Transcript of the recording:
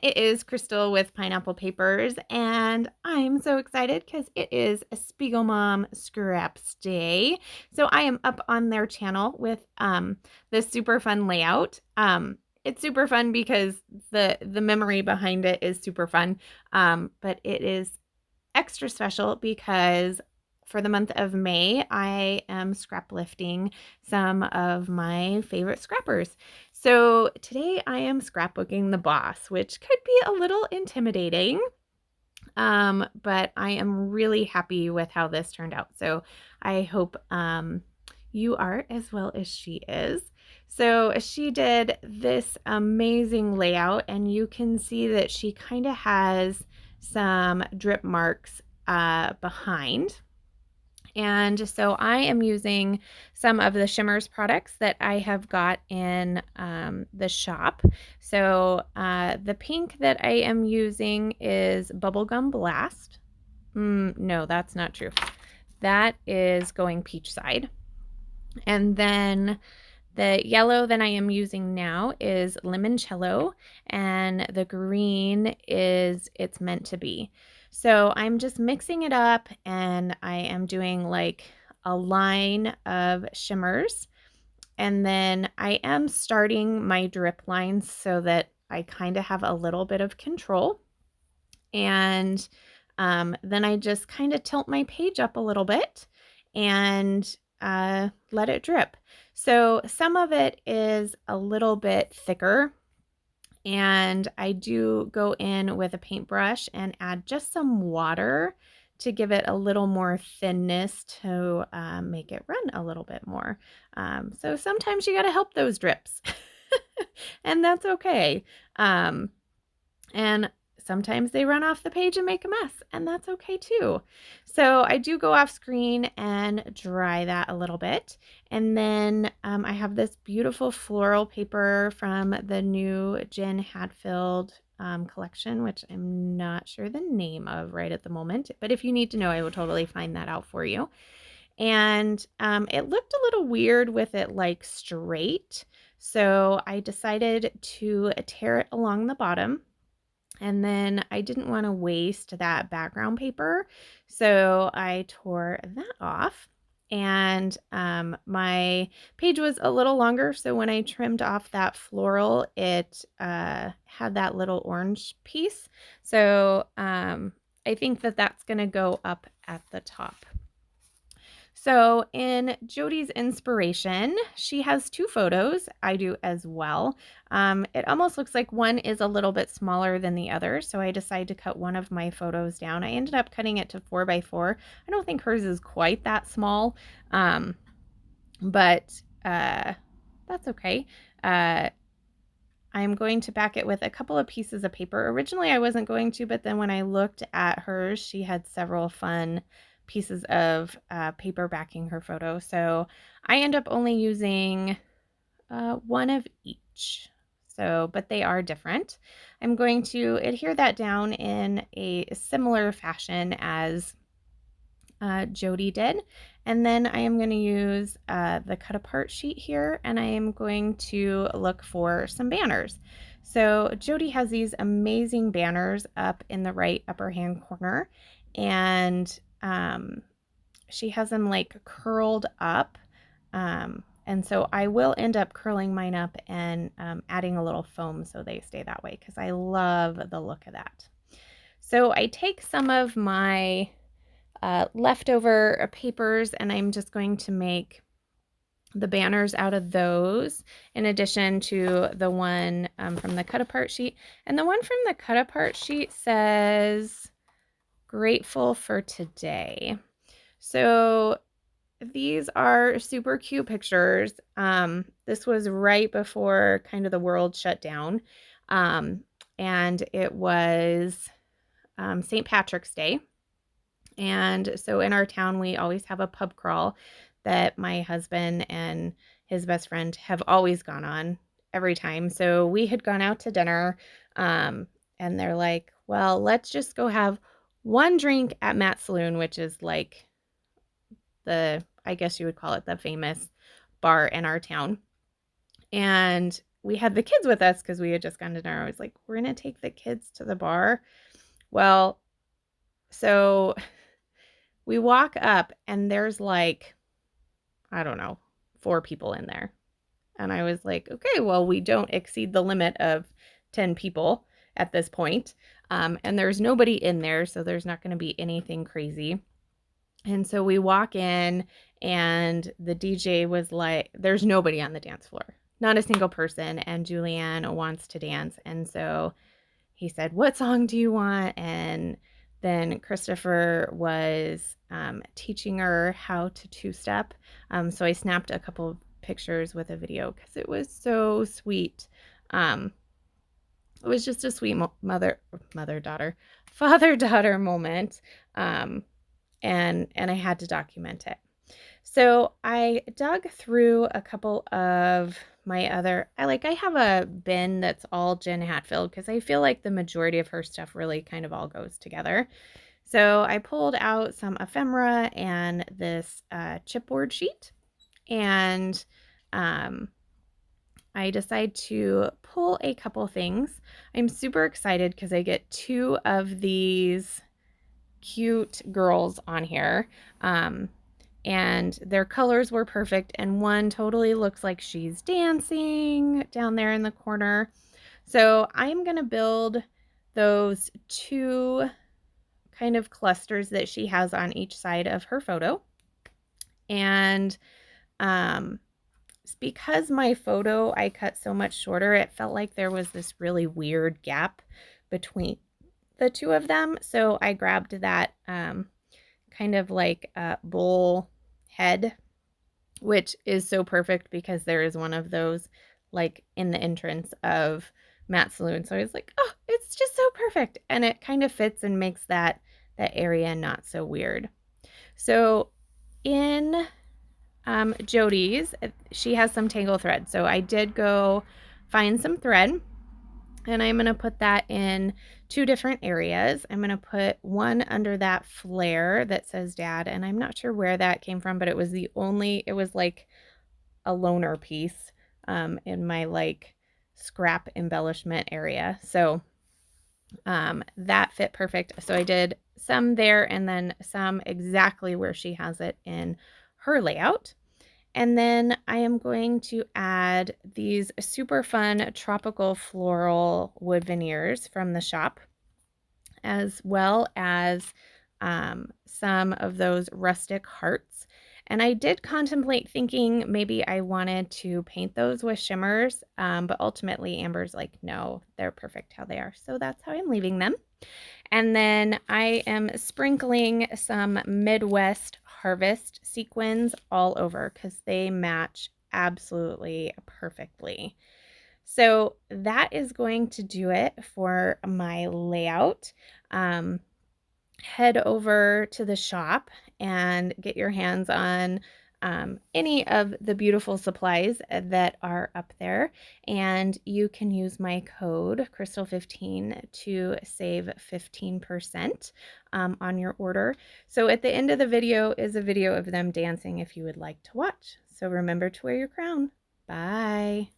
It is Crystal with Pineapple Papers, and I'm so excited because it is a Spiegelmom Scraps Day. So I am up on their channel with this super fun layout. It's super fun because the memory behind it is super fun, but it is extra special because for the month of May, I am scrap lifting some of my favorite scrappers. So today I am scrapbooking the boss, which could be a little intimidating, but I am really happy with how this turned out. So I hope you are as well as she is. So she did this amazing layout, and you can see that she kind of has some drip marks behind. And so I am using some of the Shimmers products that I have got in the shop. So the pink that I am using is Bubblegum Blast. No, that's not true. That is Going Peach Side. And then the yellow that I am using now is Limoncello, and the green is It's Meant to Be. So I'm just mixing it up, and I am doing like a line of shimmers, and then I am starting my drip lines so that I kind of have a little bit of control. And then I just kind of tilt my page up a little bit and let it drip. So some of it is a little bit thicker, and I do go in with a paintbrush and add just some water to give it a little more thinness to make it run a little bit more. So sometimes you got to help those drips, and that's okay. And sometimes they run off the page and make a mess, and that's okay too. So I do go off screen and dry that a little bit. And then I have this beautiful floral paper from the new Jen Hadfield collection, which I'm not sure the name of right at the moment. But if you need to know, I will totally find that out for you. And it looked a little weird with it like straight. So I decided to tear it along the bottom. And then I didn't want to waste that background paper, so I tore that off. And my page was a little longer, so when I trimmed off that floral, it had that little orange piece. So I think that that's going to go up at the top. So in Jody's inspiration, she has two photos. I do as well. It almost looks like one is a little bit smaller than the other, so I decided to cut one of my photos down. I ended up cutting it to 4x4. I don't think hers is quite that small, but that's okay. I'm going to back it with a couple of pieces of paper. Originally, I wasn't going to, but then when I looked at hers, she had several fun pieces of paper backing her photo. So I end up only using one of each. So, but they are different. I'm going to adhere that down in a similar fashion as Jody did. And then I am going to use the cut apart sheet here, and I am going to look for some banners. So Jody has these amazing banners up in the right upper hand corner, and she has them like curled up. And so I will end up curling mine up and adding a little foam so they stay that way, because I love the look of that. So I take some of my leftover papers, and I'm just going to make the banners out of those, in addition to the one from the cut apart sheet. And the one from the cut apart sheet says grateful for today. So these are super cute pictures. This was right before kind of the world shut down. And it was St. Patrick's Day. And so in our town, we always have a pub crawl that my husband and his best friend have always gone on every time. So we had gone out to dinner, and they're like, well, let's just go have one drink at Matt's Saloon, which is like I guess you would call it the famous bar in our town. And we had the kids with us because we had just gone to dinner. I was like, we're going to take the kids to the bar. Well, so we walk up and there's like, I don't know, 4 people in there. And I was like, okay, well, we don't exceed the limit of 10 people at this point. And there's nobody in there, so there's not going to be anything crazy. And so we walk in and the DJ was like, there's nobody on the dance floor, not a single person. And Julianne wants to dance. And so he said, what song do you want? And then Christopher was teaching her how to two-step. So I snapped a couple of pictures with a video because it was so sweet. It was just a sweet father-daughter moment. And I had to document it. So I dug through a couple of my other, I have a bin that's all Jen Hatfield because I feel like the majority of her stuff really kind of all goes together. So I pulled out some ephemera and this chipboard sheet, and I decided to pull a couple things. I'm super excited because I get 2 of these cute girls on here. And their colors were perfect, and one totally looks like she's dancing down there in the corner. So I'm going to build those 2 kind of clusters that she has on each side of her photo. And because my photo I cut so much shorter, it felt like there was this really weird gap between the 2 of them. So I grabbed that kind of like a bowl head, which is so perfect because there is one of those like in the entrance of Matt's Saloon. So I was like, oh, it's just so perfect. And it kind of fits and makes that area not so weird. So in Jody's, she has some tangle thread. So I did go find some thread, and I'm going to put that in 2 different areas. I'm going to put one under that flare that says Dad, and I'm not sure where that came from, but it was like a loner piece in my like scrap embellishment area. So that fit perfect. So I did some there and then some exactly where she has it in her layout. And then I am going to add these super fun tropical floral wood veneers from the shop, as well as some of those Rustic Hearts. And I did contemplate thinking maybe I wanted to paint those with shimmers, but ultimately Amber's like, no, they're perfect how they are. So that's how I'm leaving them. And then I am sprinkling some Midwest Harvest sequins all over because they match absolutely perfectly. So that is going to do it for my layout. Head over to the shop and get your hands on any of the beautiful supplies that are up there, and you can use my code Crystal15 to save 15% on your order. So at the end of the video is a video of them dancing if you would like to watch. So remember to wear your crown. Bye.